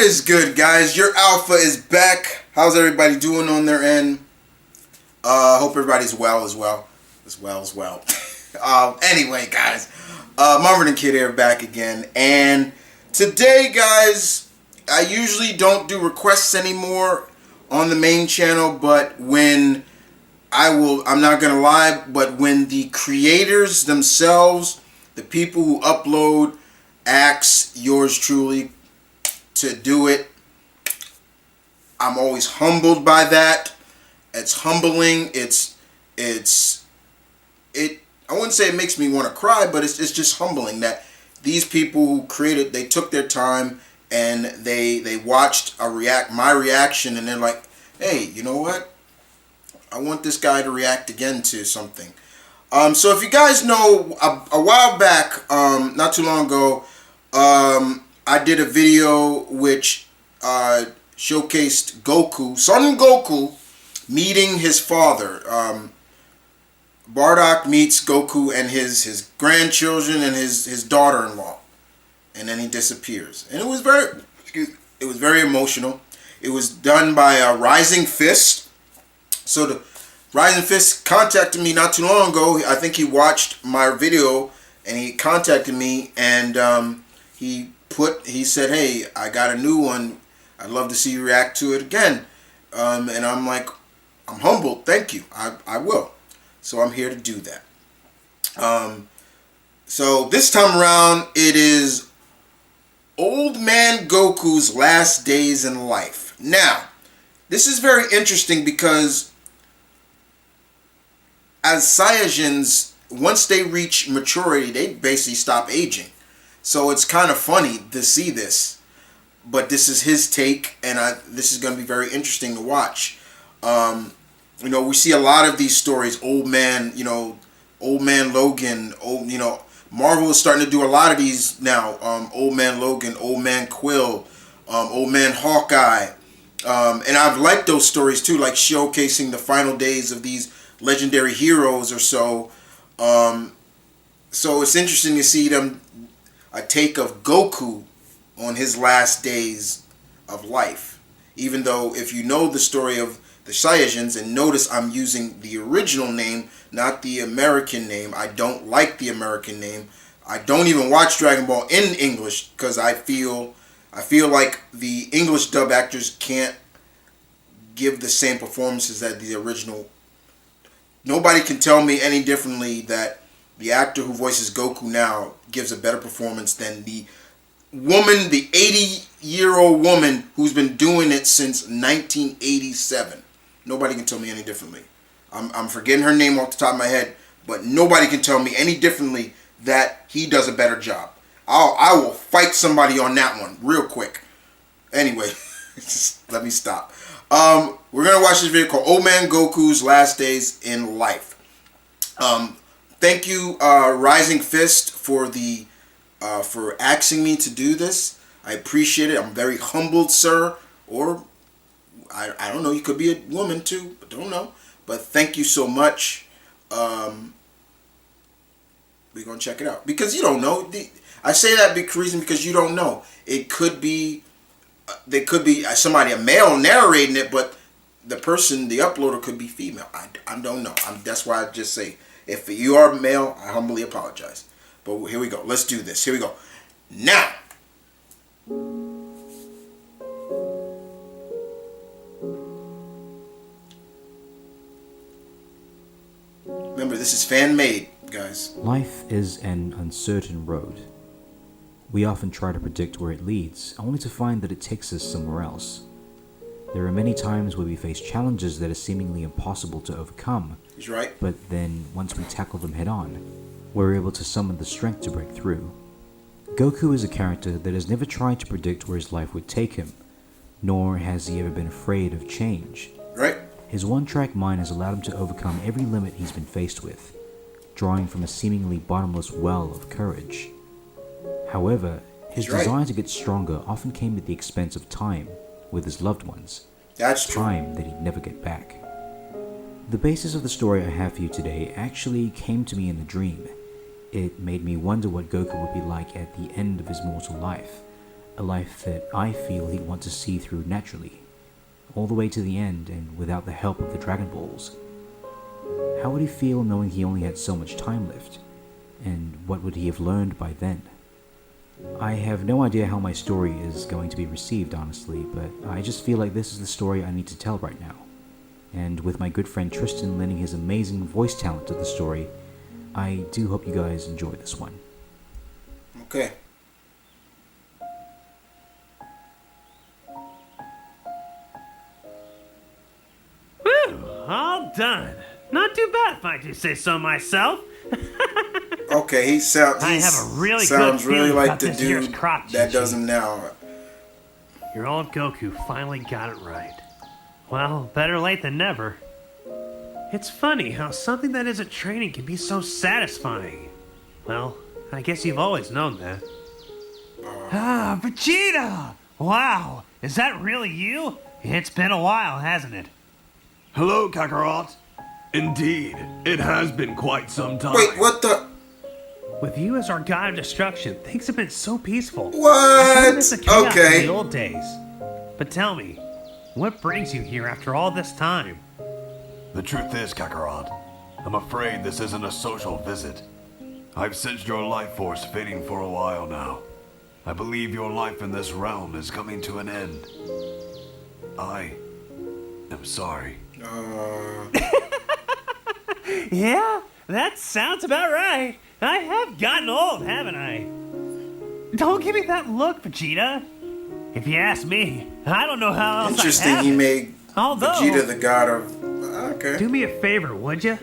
What is good, guys? Your Alpha is back. How's everybody doing on their end? Hope everybody's well as well. Anyway, guys, Marvin and Kid here back again. And today, guys, I usually don't do requests anymore on the main channel, but when I'm not going to lie, but when the creators themselves, the people who upload, ask yours truly to do it, I'm always humbled by that. It's humbling. I wouldn't say it makes me want to cry, but it's just humbling that these people who created, they took their time and they watched my reaction, and they're like, hey, you know what? I want this guy to react again to something. So if you guys know, a while back, not too long ago, I did a video which showcased Goku, Son Goku, meeting his father. Bardock meets Goku and his grandchildren and his daughter-in-law, and then he disappears. And it was very emotional. It was done by Rising Fist. So the Rising Fist contacted me not too long ago. I think he watched my video and he contacted me, and he said, hey, I got a new one. I'd love to see you react to it again. And I'm like, I'm humbled. Thank you. I will. So I'm here to do that. So this time around, it is Old Man Goku's last days in life. Now, this is very interesting because as Saiyajins, once they reach maturity, they basically stop aging. So it's kind of funny to see this. But this is his take, and this is going to be very interesting to watch. We see a lot of these stories. Old Man Logan. Marvel is starting to do a lot of these now. Old Man Logan, Old Man Quill, Old Man Hawkeye, and I've liked those stories too, like showcasing the final days of these legendary heroes or so. So it's interesting to see a take of Goku on his last days of life. Even though if you know the story of the Saiyajins, and notice I'm using the original name, not the American name. I don't like the American name. I don't even watch Dragon Ball in English because I feel like the English dub actors can't give the same performances as the original. Nobody can tell me any differently that the actor who voices Goku now gives a better performance than the 80-year-old woman who's been doing it since 1987. Nobody can tell me any differently. I'm forgetting her name off the top of my head, but nobody can tell me any differently that he does a better job. I will fight somebody on that one real quick. Anyway, just let me stop. We're going to watch this video called Old Man Goku's Last Days in Life. Thank you, Rising Fist, for asking me to do this. I appreciate it. I'm very humbled, sir. Or, I don't know, you could be a woman too, but don't know. But thank you so much. We're going to check it out. Because you don't know. I say that because you don't know. There could be somebody, a male, narrating it, but the uploader could be female. I don't know. That's why I just say, if you are male, I humbly apologize. But here we go. Let's do this. Here we go. Now. Remember, this is fan-made, guys. Life is an uncertain road. We often try to predict where it leads, only to find that it takes us somewhere else. There are many times where we face challenges that are seemingly impossible to overcome. He's right. But then, once we tackle them head-on, we're able to summon the strength to break through. Goku is a character that has never tried to predict where his life would take him, nor has he ever been afraid of change. Right. His one-track mind has allowed him to overcome every limit he's been faced with, drawing from a seemingly bottomless well of courage. However, his desire to get stronger often came at the expense of time with his loved ones. That's true. Time that he'd never get back. The basis of the story I have for you today actually came to me in a dream. It made me wonder what Goku would be like at the end of his mortal life. A life that I feel he'd want to see through naturally, all the way to the end and without the help of the Dragon Balls. How would he feel knowing he only had so much time left? And what would he have learned by then? I have no idea how my story is going to be received, honestly, but I just feel like this is the story I need to tell right now. And with my good friend Tristan lending his amazing voice talent to the story, I do hope you guys enjoy this one. Okay. Whew, all done. Not too bad if I do say so myself. Okay, he sounds really like the dude that does him now. Your old Goku finally got it right. Well, better late than never. It's funny how something that isn't training can be so satisfying. Well, I guess you've always known that. Vegeta! Wow, is that really you? It's been a while, hasn't it? Hello, Kakarot. Indeed, it has been quite some time. Wait, what the? With you as our god of destruction, things have been so peaceful. What? I miss the chaos Okay. of the old days. But tell me, what brings you here after all this time? The truth is, Kakarot, I'm afraid this isn't a social visit. I've sensed your life force fading for a while now. I believe your life in this realm is coming to an end. I am sorry. Yeah, that sounds about right. I have gotten old, haven't I? Don't give me that look, Vegeta. If you ask me, I don't know how else Interesting, I'd have he it. made Although, Vegeta the god of... Okay. do me a favor, would you?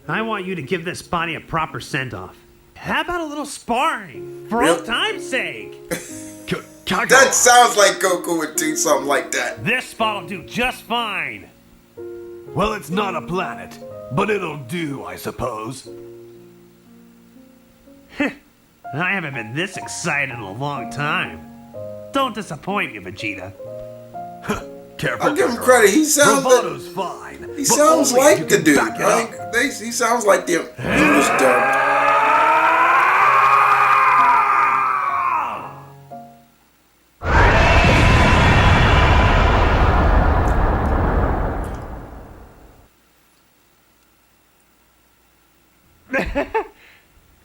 I want you to give this body a proper send-off. How about a little sparring? For old time's sake. Kakarot! That sounds like Goku would do something like that. This spot'll do just fine. Well, it's not a planet, but it'll do, I suppose. I haven't been this excited in a long time. Don't disappoint me, Vegeta. Careful, I'll give him Kakarot. credit. He sounds Bravado's fine. He but sounds only if like you the can dude. back it up. He sounds like the English dub.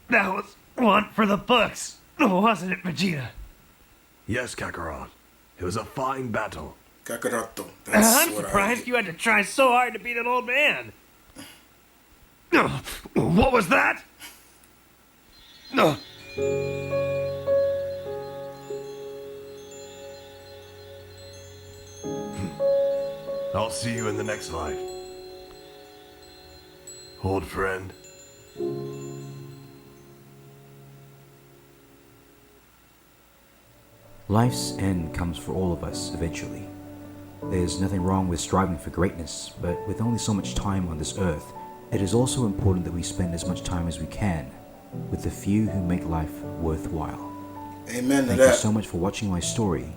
That was one for the books, wasn't it, Vegeta? Yes, Kakarot. It was a fine battle. Kakaroto. That's I'm what surprised you had to try so hard to beat an old man. What was that? I'll see you in the next life. Old friend. Life's end comes for all of us eventually. There's nothing wrong with striving for greatness, but with only so much time on this earth, it is also important that we spend as much time as we can with the few who make life worthwhile. Amen to Thank you that. so much for watching my story,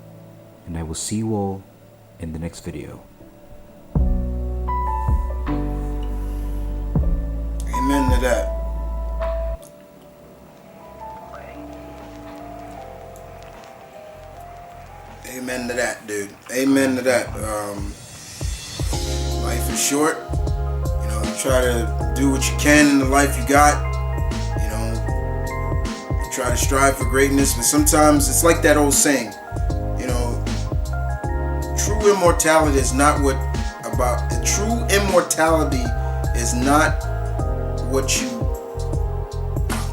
and I will see you all in the next video. Amen to that. Amen to that, dude. Amen to that. Life is short. You know, try to do what you can in the life you got. You know, try to strive for greatness, but sometimes it's like that old saying. You know, true immortality is not what about. True immortality is not what you.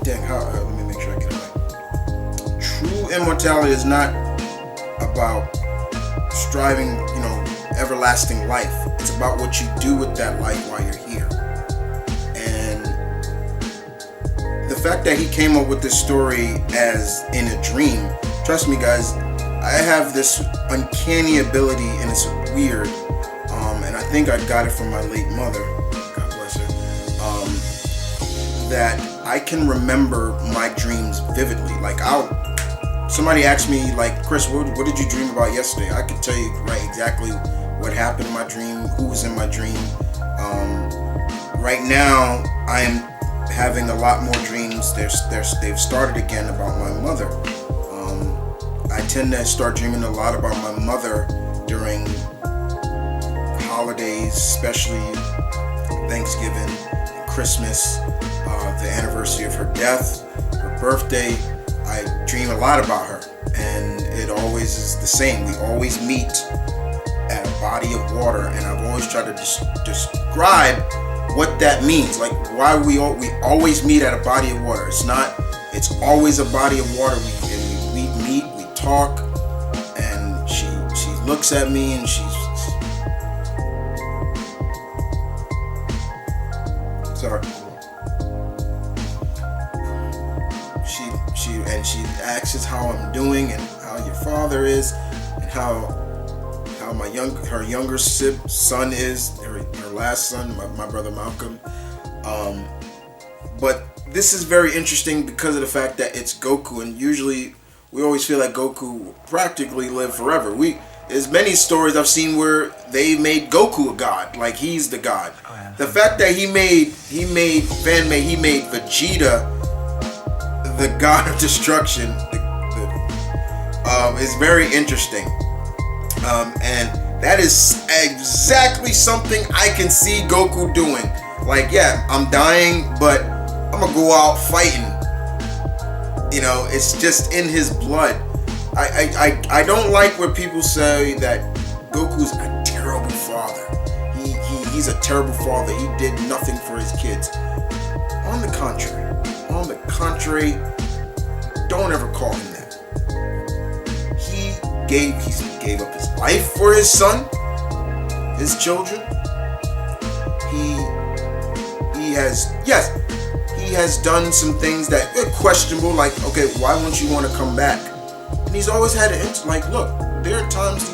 Dang, let me make sure I get it right. True immortality is not about striving, you know, everlasting life. It's about what you do with that life while you're here. And the fact that he came up with this story as in a dream, trust me guys, I have this uncanny ability, and it's weird, and I think I got it from my late mother, God bless her, that I can remember my dreams vividly. Like somebody asked me, like, Chris, what did you dream about yesterday? I could tell you right exactly what happened in my dream, who was in my dream. Right now, I am having a lot more dreams. They've started again about my mother. I tend to start dreaming a lot about my mother during holidays, especially Thanksgiving, Christmas, the anniversary of her death, her birthday. I dream a lot about her, and it always is the same. We always meet at a body of water, and I've always tried to describe what that means. Like, why we always meet at a body of water. It's always a body of water. We meet, we talk, and she looks at me and she's sorry. She asks how I'm doing and how your father is and how her younger son is, her last son, my brother Malcolm. But this is very interesting because of the fact that it's Goku, and usually we always feel like Goku practically lived forever. There's many stories I've seen where they made Goku a god, like he's the god. The fact that he made Vegeta the god of destruction is very interesting, and that is exactly something I can see Goku doing. Like, yeah, I'm dying, but I'm gonna go out fighting. It's just in his blood. I don't like when people say that Goku's a terrible father. He's a terrible father. He did nothing for his kids. On the contrary, don't ever call him that. He gave up his life for his son, his children. He has done some things that are questionable, like, okay, why won't you want to come back? And he's always had an answer, like, look, there are times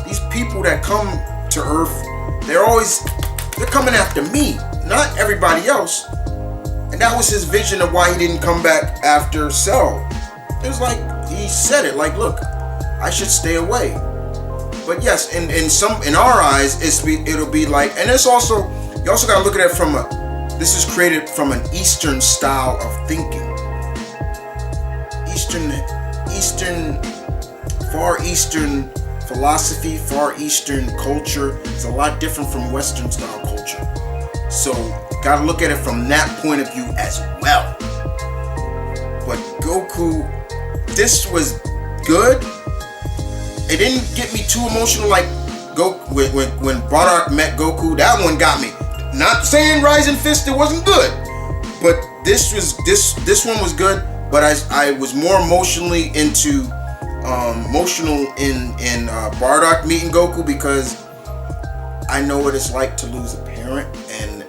these people that come to Earth, they're coming after me, not everybody else. And that was his vision of why he didn't come back after Cell. It was like, he said it, like, look, I should stay away. But yes, in our eyes, it'll be like, and it's also, you also gotta look at it this is created from an Eastern style of thinking. Far Eastern philosophy, Far Eastern culture is a lot different from Western style culture. So, gotta look at it from that point of view as well. But Goku, this was good. It didn't get me too emotional like when Bardock met Goku. That one got me. Not saying Rising Fist it wasn't good, but this one was good. But I was more emotional in Bardock meeting Goku, because I know what it's like to lose a parent, and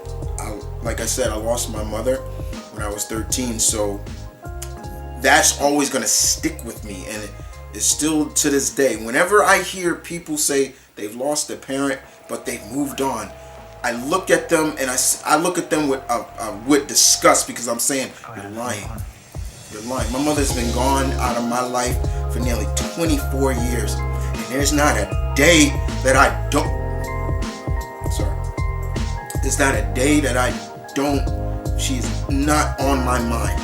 like I said, I lost my mother when I was 13, so that's always gonna stick with me, and it's still to this day. Whenever I hear people say they've lost a parent but they've moved on, I look at them and I look at them with disgust, because I'm saying, you're lying. You're lying. My mother's been gone out of my life for nearly 24 years, and there's not a day that I don't. Sorry. There's not a day that I don't. She's not on my mind.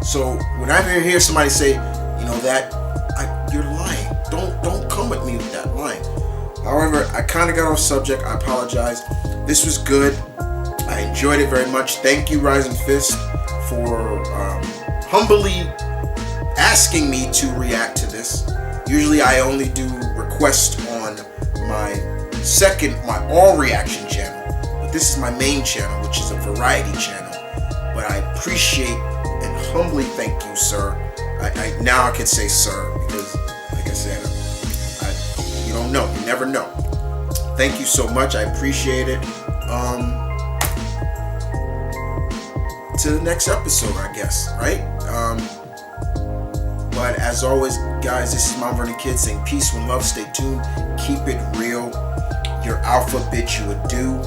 So when I hear somebody say, you're lying. Don't come at me with that line. However, I kind of got off subject. I apologize. This was good. I enjoyed it very much. Thank you, Rising Fist, for humbly asking me to react to this. Usually I only do requests on my all reaction channel, but this is my main channel, which is a variety channel. But I appreciate and humbly thank you, sir. Now I can say sir, because like I said, you don't know, you never know. Thank you so much. I appreciate it. To the next episode, I guess, right? But as always, guys, this is Mount Vernon Kid saying peace and love. Stay tuned. Keep it real. Your alpha bitch you would do.